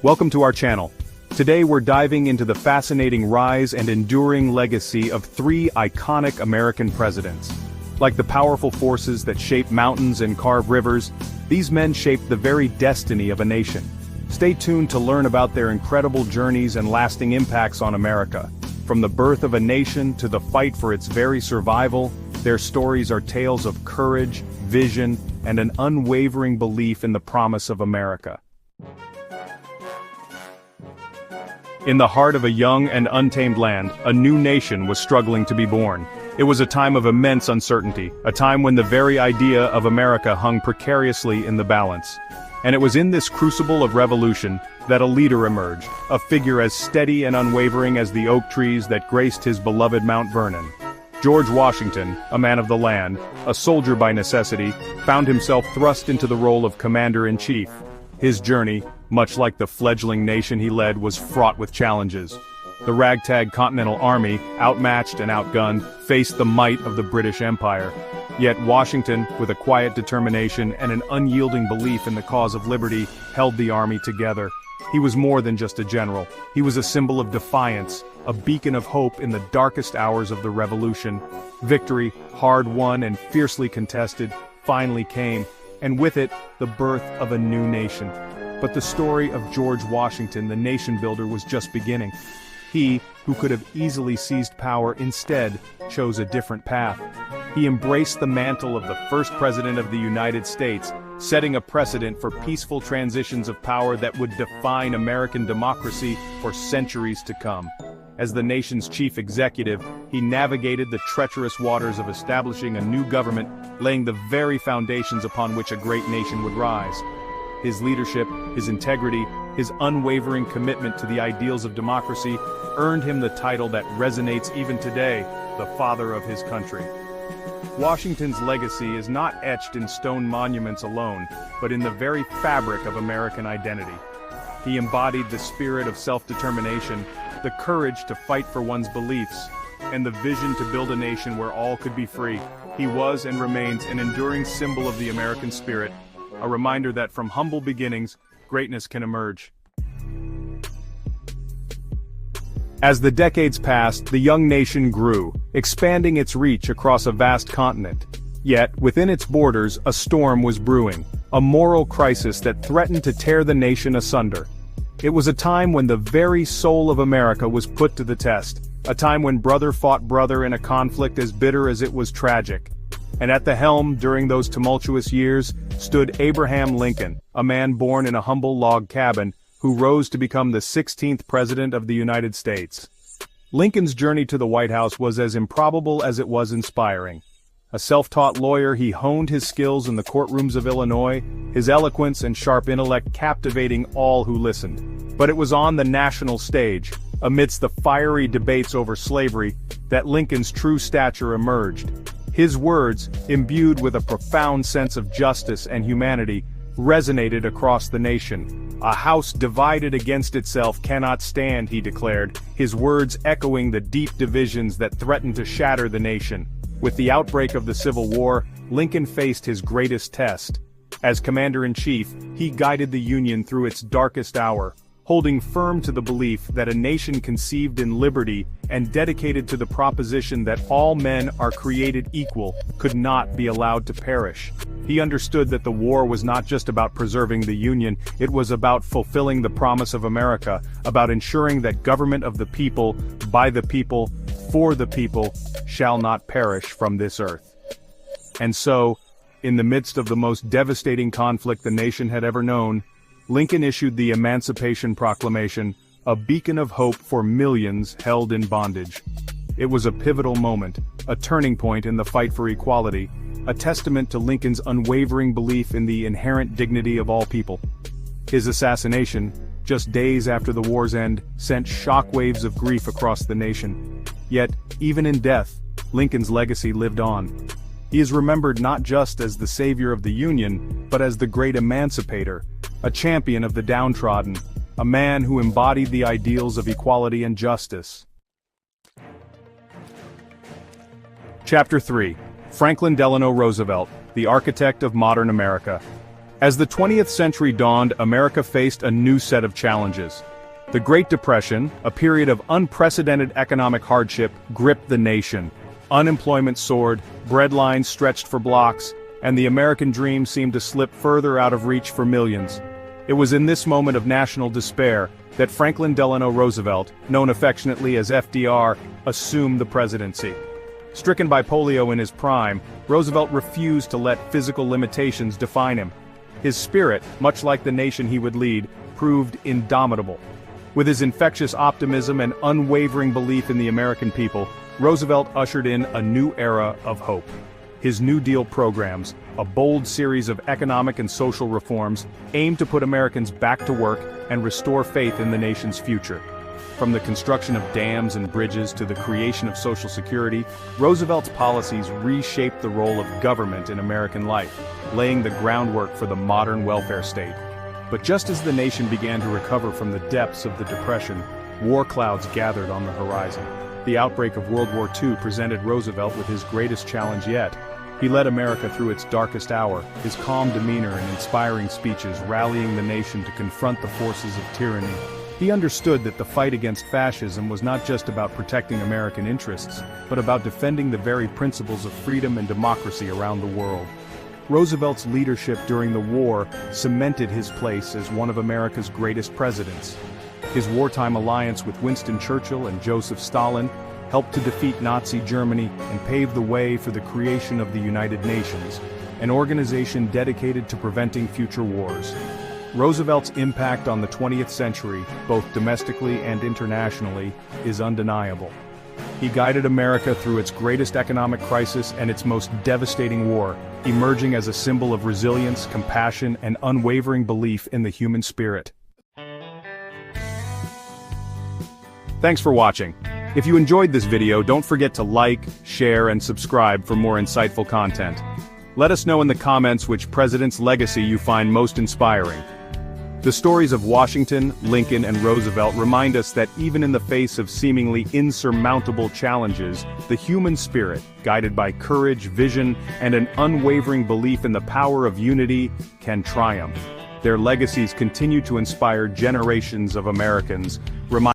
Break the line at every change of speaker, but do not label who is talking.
Welcome to our channel. Today we're diving into the fascinating rise and enduring legacy of three iconic American presidents. Like the powerful forces that shape mountains and carve rivers, these men shaped the very destiny of a nation. Stay tuned to learn about their incredible journeys and lasting impacts on America. From the birth of a nation to the fight for its very survival, their stories are tales of courage, vision, and an unwavering belief in the promise of America. In the heart of a young and untamed land, a new nation was struggling to be born. It was a time of immense uncertainty, a time when the very idea of America hung precariously in the balance. And it was in this crucible of revolution that a leader emerged, a figure as steady and unwavering as the oak trees that graced his beloved Mount Vernon. George Washington, a man of the land, a soldier by necessity, found himself thrust into the role of commander-in-chief. His journey, much like the fledgling nation he led, was fraught with challenges. The ragtag Continental Army, outmatched and outgunned, faced the might of the British Empire. Yet Washington, with a quiet determination and an unyielding belief in the cause of liberty, held the army together. He was more than just a general. He was a symbol of defiance, a beacon of hope in the darkest hours of the Revolution. Victory, hard won and fiercely contested, finally came, and with it, the birth of a new nation. But the story of George Washington, the nation builder, was just beginning. He, who could have easily seized power, instead chose a different path. He embraced the mantle of the first president of the United States, setting a precedent for peaceful transitions of power that would define American democracy for centuries to come. As the nation's chief executive, he navigated the treacherous waters of establishing a new government, laying the very foundations upon which a great nation would rise. His leadership, his integrity, his unwavering commitment to the ideals of democracy earned him the title that resonates even today, the father of his country. Washington's legacy is not etched in stone monuments alone, but in the very fabric of American identity. He embodied the spirit of self-determination, the courage to fight for one's beliefs, and the vision to build a nation where all could be free. He was and remains an enduring symbol of the American spirit, a reminder that from humble beginnings, greatness can emerge. As the decades passed, the young nation grew, expanding its reach across a vast continent. Yet, within its borders, a storm was brewing, a moral crisis that threatened to tear the nation asunder. It was a time when the very soul of America was put to the test, a time when brother fought brother in a conflict as bitter as it was tragic. And at the helm during those tumultuous years stood Abraham Lincoln, a man born in a humble log cabin, who rose to become the 16th President of the United States. Lincoln's journey to the White House was as improbable as it was inspiring. A self-taught lawyer, he honed his skills in the courtrooms of Illinois, his eloquence and sharp intellect captivating all who listened. But it was on the national stage, amidst the fiery debates over slavery, that Lincoln's true stature emerged. His words, imbued with a profound sense of justice and humanity, resonated across the nation. "A house divided against itself cannot stand," he declared, his words echoing the deep divisions that threatened to shatter the nation. With the outbreak of the Civil War, Lincoln faced his greatest test. As commander-in-chief, he guided the Union through its darkest hour, holding firm to the belief that a nation conceived in liberty and dedicated to the proposition that all men are created equal could not be allowed to perish. He understood that the war was not just about preserving the Union, it was about fulfilling the promise of America, about ensuring that government of the people, by the people, for the people, shall not perish from this earth. And so, in the midst of the most devastating conflict the nation had ever known, Lincoln issued the Emancipation Proclamation, a beacon of hope for millions held in bondage. It was a pivotal moment, a turning point in the fight for equality, a testament to Lincoln's unwavering belief in the inherent dignity of all people. His assassination, just days after the war's end, sent shockwaves of grief across the nation. Yet, even in death, Lincoln's legacy lived on. He is remembered not just as the savior of the Union, but as the great emancipator, a champion of the downtrodden, a man who embodied the ideals of equality and justice. Chapter 3. Franklin Delano Roosevelt, the architect of modern America. As the 20th century dawned, America faced a new set of challenges. The Great Depression, a period of unprecedented economic hardship, gripped the nation. Unemployment soared, breadlines stretched for blocks, and the American dream seemed to slip further out of reach for millions. It was in this moment of national despair that Franklin Delano Roosevelt, known affectionately as FDR, assumed the presidency. Stricken by polio in his prime, Roosevelt refused to let physical limitations define him. His spirit, much like the nation he would lead, proved indomitable. With his infectious optimism and unwavering belief in the American people, Roosevelt ushered in a new era of hope. His New Deal programs, a bold series of economic and social reforms, aimed to put Americans back to work and restore faith in the nation's future. From the construction of dams and bridges to the creation of Social Security, Roosevelt's policies reshaped the role of government in American life, laying the groundwork for the modern welfare state. But just as the nation began to recover from the depths of the Depression, war clouds gathered on the horizon. The outbreak of World War II presented Roosevelt with his greatest challenge yet. He led America through its darkest hour, his calm demeanor and inspiring speeches rallying the nation to confront the forces of tyranny. He understood that the fight against fascism was not just about protecting American interests, but about defending the very principles of freedom and democracy around the world. Roosevelt's leadership during the war cemented his place as one of America's greatest presidents. His wartime alliance with Winston Churchill and Joseph Stalin helped to defeat Nazi Germany and pave the way for the creation of the United Nations, an organization dedicated to preventing future wars. Roosevelt's impact on the 20th century, both domestically and internationally, is undeniable. He guided America through its greatest economic crisis and its most devastating war, emerging as a symbol of resilience, compassion, and unwavering belief in the human spirit. Thanks for watching. If you enjoyed this video, don't forget to like, share, and subscribe for more insightful content. Let us know in the comments which president's legacy you find most inspiring. The stories of Washington, Lincoln, and Roosevelt remind us that even in the face of seemingly insurmountable challenges, the human spirit, guided by courage, vision, and an unwavering belief in the power of unity, can triumph. Their legacies continue to inspire generations of Americans,